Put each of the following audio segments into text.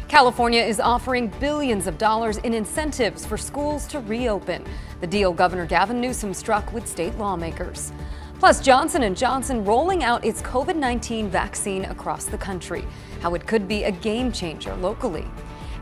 California is offering billions of dollars in incentives for schools to reopen. The deal Governor Gavin Newsom struck with state lawmakers. Plus, Johnson & Johnson rolling out its COVID-19 vaccine across the country. How it could be a game changer locally.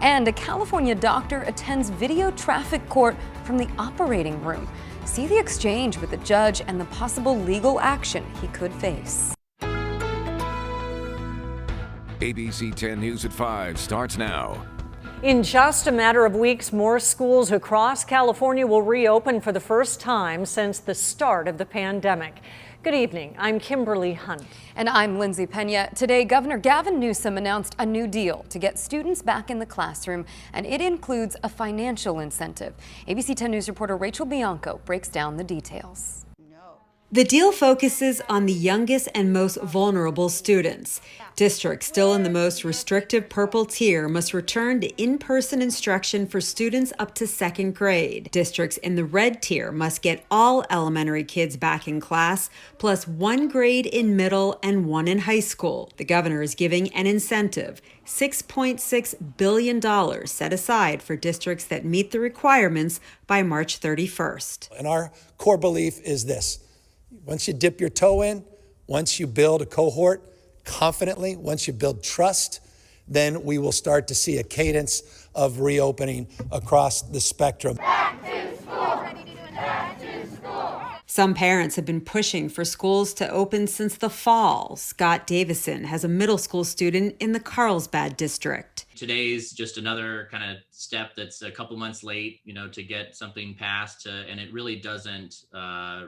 And a California doctor attends video traffic court from the operating room. See the exchange with the judge and the possible legal action he could face. ABC 10 News at 5 starts now. In just a matter of weeks, more schools across California will reopen for the first time since the start of the pandemic. Good evening. I'm Kimberly Hunt. And I'm Lindsay Pena. Today, Governor Gavin Newsom announced a new deal to get students back in the classroom, and it includes a financial incentive. ABC 10 News reporter Rachel Bianco breaks down the details. The deal focuses on the youngest and most vulnerable students. Districts still in the most restrictive purple tier must return to in-person instruction for students up to second grade. Districts in the red tier must get all elementary kids back in class, plus one grade in middle and one in high school. The governor is giving an incentive, $6.6 billion set aside for districts that meet the requirements by March 31st. And our core belief is this. Once you dip your toe in, once you build a cohort confidently, once you build trust, then we will start to see a cadence of reopening across the spectrum. Back to school. Back to school. Some parents have been pushing for schools to open since the fall. Scott Davison has a middle school student in the Carlsbad district. Today's just another kind of step that's a couple months late, to get something passed, and it really doesn't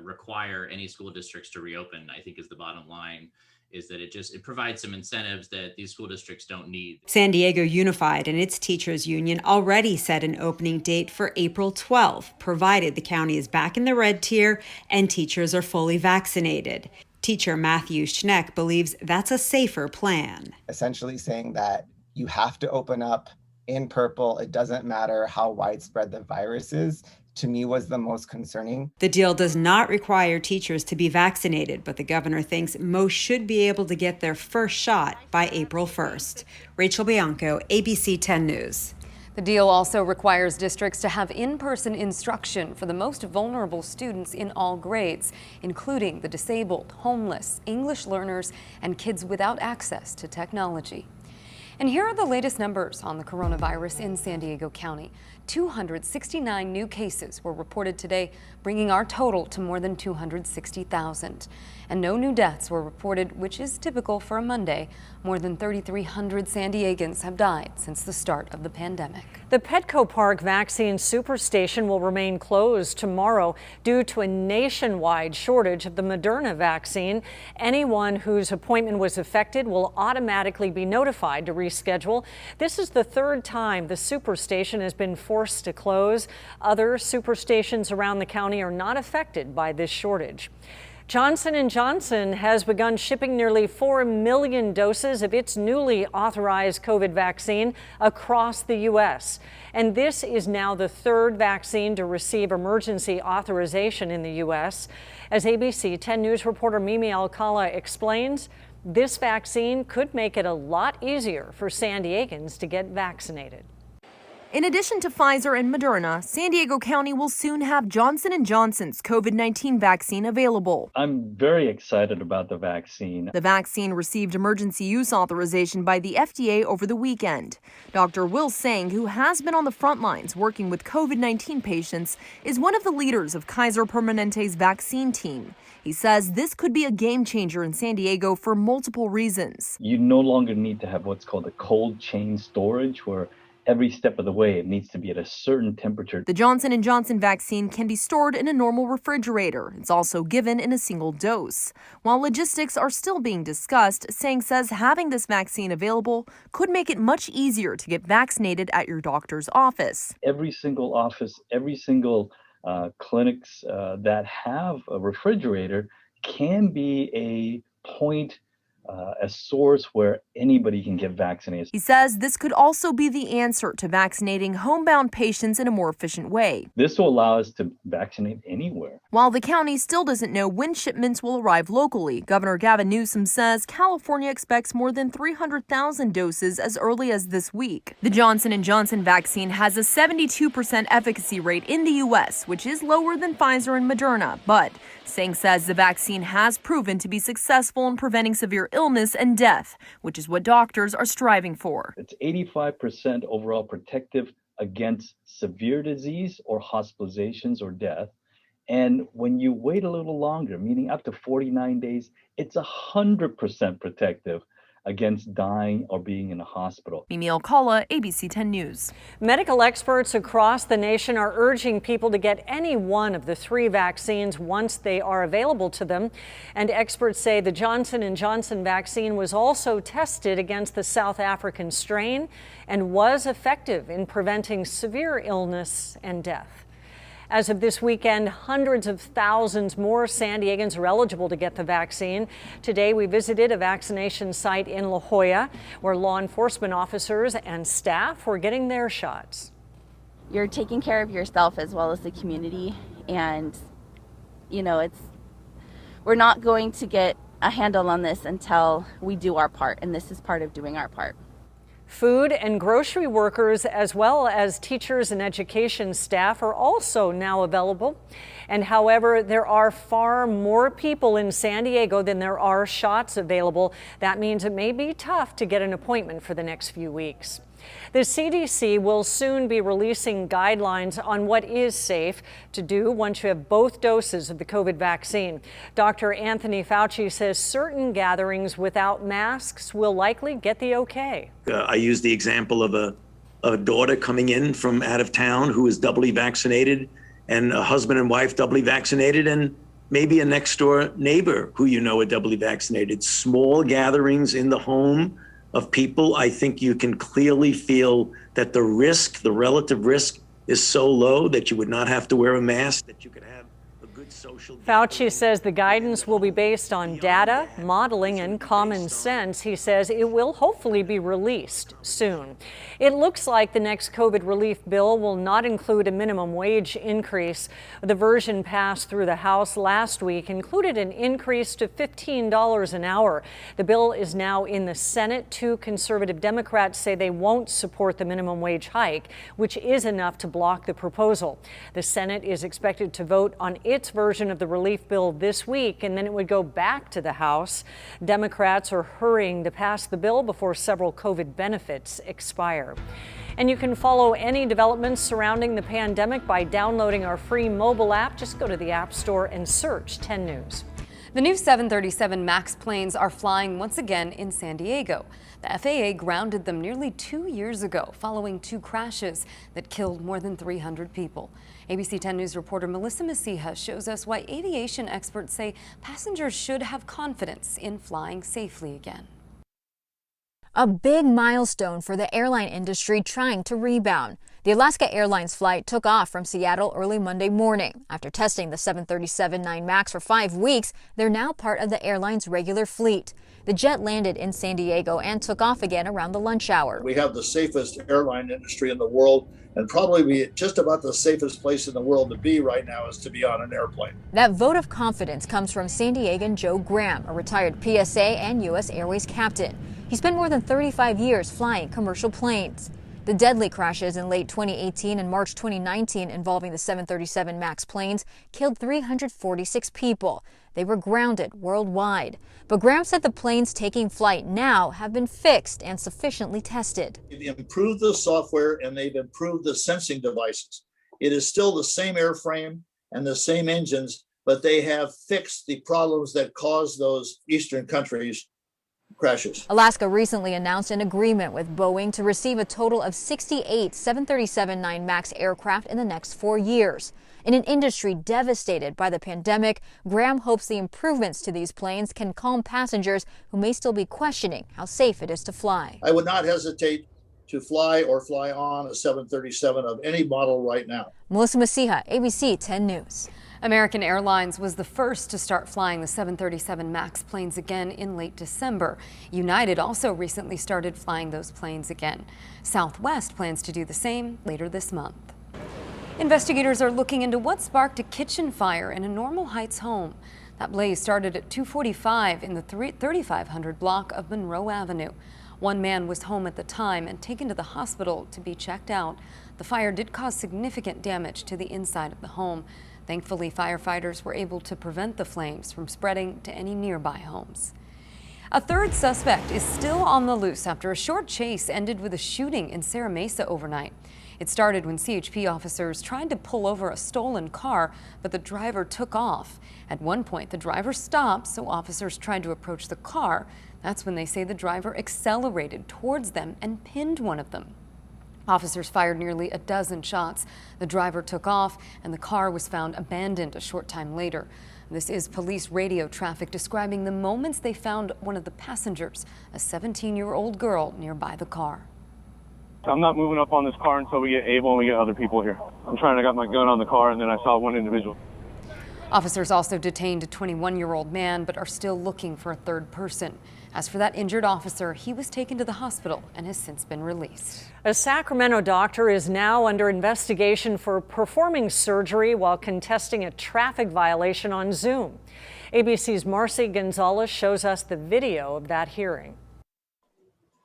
require any school districts to reopen, I think is the bottom line, is that it provides some incentives that these school districts don't need. San Diego Unified and its teachers union already set an opening date for April 12th, provided the county is back in the red tier and teachers are fully vaccinated. Teacher Matthew Schneck believes that's a safer plan. Essentially saying that you have to open up in purple. It doesn't matter how widespread the virus is, to me was the most concerning. The deal does not require teachers to be vaccinated, but the governor thinks most should be able to get their first shot by April 1st. Rachel Bianco, ABC 10 News. The deal also requires districts to have in-person instruction for the most vulnerable students in all grades, including the disabled, homeless, English learners, and kids without access to technology. And here are the latest numbers on the coronavirus in San Diego County. 269 new cases were reported today, bringing our total to more than 260,000. And no new deaths were reported, which is typical for a Monday. More than 3,300 San Diegans have died since the start of the pandemic. The Petco Park vaccine superstation will remain closed tomorrow due to a nationwide shortage of the Moderna vaccine. Anyone whose appointment was affected will automatically be notified to reschedule. This is the third time the superstation has been forced to close. Other superstations around the county are not affected by this shortage. Johnson & Johnson has begun shipping nearly 4 million doses of its newly authorized COVID vaccine across the U.S. And this is now the third vaccine to receive emergency authorization in the U.S. As ABC 10 News reporter Mimi Alcala explains, this vaccine could make it a lot easier for San Diegans to get vaccinated. In addition to Pfizer and Moderna, San Diego County will soon have Johnson & Johnson's COVID-19 vaccine available. I'm very excited about the vaccine. The vaccine received emergency use authorization by the FDA over the weekend. Dr. Will Sang, who has been on the front lines working with COVID-19 patients, is one of the leaders of Kaiser Permanente's vaccine team. He says this could be a game changer in San Diego for multiple reasons. You no longer need to have what's called a cold chain storage, where every step of the way, it needs to be at a certain temperature. The Johnson & Johnson vaccine can be stored in a normal refrigerator. It's also given in a single dose. While logistics are still being discussed, Sang says having this vaccine available could make it much easier to get vaccinated at your doctor's office. Every single office, every single clinics that have a refrigerator can be a point a source where anybody can get vaccinated. He says this could also be the answer to vaccinating homebound patients in a more efficient way. This will allow us to vaccinate anywhere. While the county still doesn't know when shipments will arrive locally, Governor Gavin Newsom says California expects more than 300,000 doses as early as this week. The Johnson & Johnson vaccine has a 72% efficacy rate in the U.S., which is lower than Pfizer and Moderna, but Singh says the vaccine has proven to be successful in preventing severe illness and death, which is what doctors are striving for. It's 85% overall protective against severe disease or hospitalizations or death. And when you wait a little longer, meaning up to 49 days, it's 100% protective against dying or being in a hospital. Mimi Alcala, ABC 10 News. Medical experts across the nation are urging people to get any one of the 3 vaccines once they are available to them. And experts say the Johnson & Johnson vaccine was also tested against the South African strain and was effective in preventing severe illness and death. As of this weekend, hundreds of thousands more San Diegans are eligible to get the vaccine. Today, we visited a vaccination site in La Jolla where law enforcement officers and staff were getting their shots. You're taking care of yourself as well as the community. And, we're not going to get a handle on this until we do our part. And this is part of doing our part. Food and grocery workers, as well as teachers and education staff, are also now available. And however, there are far more people in San Diego than there are shots available. That means it may be tough to get an appointment for the next few weeks. The CDC will soon be releasing guidelines on what is safe to do once you have both doses of the COVID vaccine. Dr. Anthony Fauci says certain gatherings without masks will likely get the okay. I use the example of a daughter coming in from out of town who is doubly vaccinated, and a husband and wife doubly vaccinated, and maybe a next door neighbor who are doubly vaccinated. Small gatherings in the home of people, I think you can clearly feel that the relative risk is so low that you would not have to wear a mask, that you could have a good social. Fauci says the guidance will be based on data, modeling, and common sense. He says it will hopefully be released soon. It looks like the next COVID relief bill will not include a minimum wage increase. The version passed through the House last week included an increase to $15 an hour. The bill is now in the Senate. 2 conservative Democrats say they won't support the minimum wage hike, which is enough to block the proposal. The Senate is expected to vote on its version of the relief bill this week, and then it would go back to the House. Democrats are hurrying to pass the bill before several COVID benefits expire. And you can follow any developments surrounding the pandemic by downloading our free mobile app. Just go to the App Store and search 10 News. The new 737 MAX planes are flying once again in San Diego. The FAA grounded them nearly 2 years ago following 2 crashes that killed more than 300 people. ABC 10 News reporter Melissa Masiha shows us why aviation experts say passengers should have confidence in flying safely again. A big milestone for the airline industry trying to rebound. The Alaska Airlines flight took off from Seattle early Monday morning. After testing the 737-9 MAX for 5 weeks, they're now part of the airline's regular fleet. The jet landed in San Diego and took off again around the lunch hour. We have the safest airline industry in the world, and probably just about the safest place in the world to be right now is to be on an airplane. That vote of confidence comes from San Diegan Joe Graham, a retired PSA and U.S. Airways captain. He spent more than 35 years flying commercial planes. The deadly crashes in late 2018 and March 2019 involving the 737 MAX planes killed 346 people. They were grounded worldwide. But Graham said the planes taking flight now have been fixed and sufficiently tested. They've improved the software and they've improved the sensing devices. It is still the same airframe and the same engines, but they have fixed the problems that caused those eastern countries crashes. Alaska recently announced an agreement with Boeing to receive a total of 68 737-9 MAX aircraft in the next 4 years. In an industry devastated by the pandemic, Graham hopes the improvements to these planes can calm passengers who may still be questioning how safe it is to fly. I would not hesitate to fly or fly on a 737 of any model right now. Melissa Masiha, ABC 10 News. American Airlines was the first to start flying the 737 MAX planes again in late December. United also recently started flying those planes again. Southwest plans to do the same later this month. Investigators are looking into what sparked a kitchen fire in a Normal Heights home. That blaze started at 2:45 in the 3500 block of Monroe Avenue. One man was home at the time and taken to the hospital to be checked out. The fire did cause significant damage to the inside of the home. Thankfully, firefighters were able to prevent the flames from spreading to any nearby homes. A third suspect is still on the loose after a short chase ended with a shooting in Serra Mesa overnight. It started when CHP officers tried to pull over a stolen car, but the driver took off. At one point, the driver stopped, so officers tried to approach the car. That's when they say the driver accelerated towards them and pinned one of them. Officers fired nearly a dozen shots. The driver took off, and the car was found abandoned a short time later. This is police radio traffic describing the moments they found one of the passengers, a 17-year-old girl, nearby the car. I'm not moving up on this car until we get Able and we get other people here. I got my gun on the car, and then I saw one individual. Officers also detained a 21-year-old man, but are still looking for a third person. As for that injured officer, he was taken to the hospital and has since been released. A Sacramento doctor is now under investigation for performing surgery while contesting a traffic violation on Zoom. ABC's Marcy Gonzalez shows us the video of that hearing.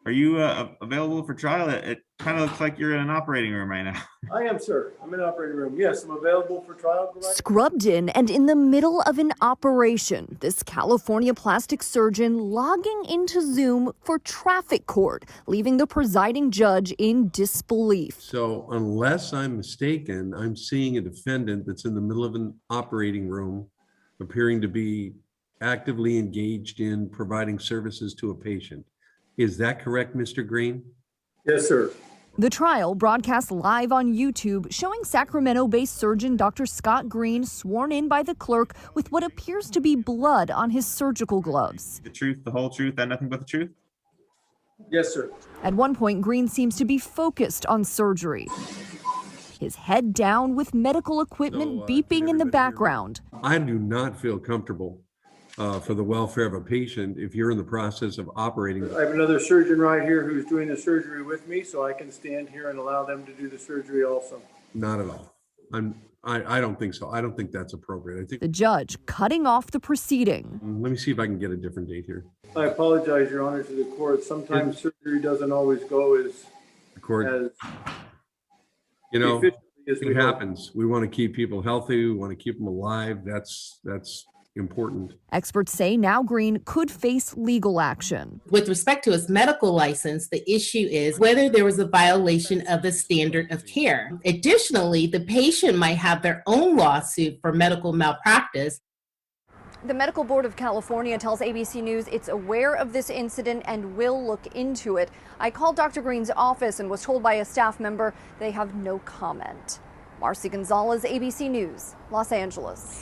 Are you available for trial? It kind of looks like you're in an operating room right now. I am, sir. I'm in an operating room. Yes, I'm available for trial. Scrubbed in and in the middle of an operation, this California plastic surgeon logging into Zoom for traffic court, leaving the presiding judge in disbelief. So unless I'm mistaken, I'm seeing a defendant that's in the middle of an operating room, appearing to be actively engaged in providing services to a patient. Is that correct, Mr. Green? Yes, sir. The trial broadcast live on YouTube, showing Sacramento-based surgeon Dr. Scott Green sworn in by the clerk with what appears to be blood on his surgical gloves. The truth, the whole truth, and nothing but the truth? Yes, sir. At one point, Green seems to be focused on surgery. His head down with medical equipment beeping in the background. I do not feel comfortable for the welfare of a patient if you're in the process of operating. I have another surgeon right here who's doing the surgery with me, so I can stand here and allow them to do the surgery also. Not at all. I don't think so. I don't think that's appropriate. I think the judge cutting off the proceeding. Let me see if I can get a different date here. I apologize, Your Honor, to the court. Sometimes surgery doesn't always go as the court. You know, it happens. We want to keep people healthy. We want to keep them alive. That's important. Experts say now Green could face legal action. With respect to his medical license, the issue is whether there was a violation of the standard of care. Additionally, the patient might have their own lawsuit for medical malpractice. The Medical Board of California tells ABC News it's aware of this incident and will look into it. I called Dr. Green's office and was told by a staff member they have no comment. Marcy Gonzalez, ABC News, Los Angeles.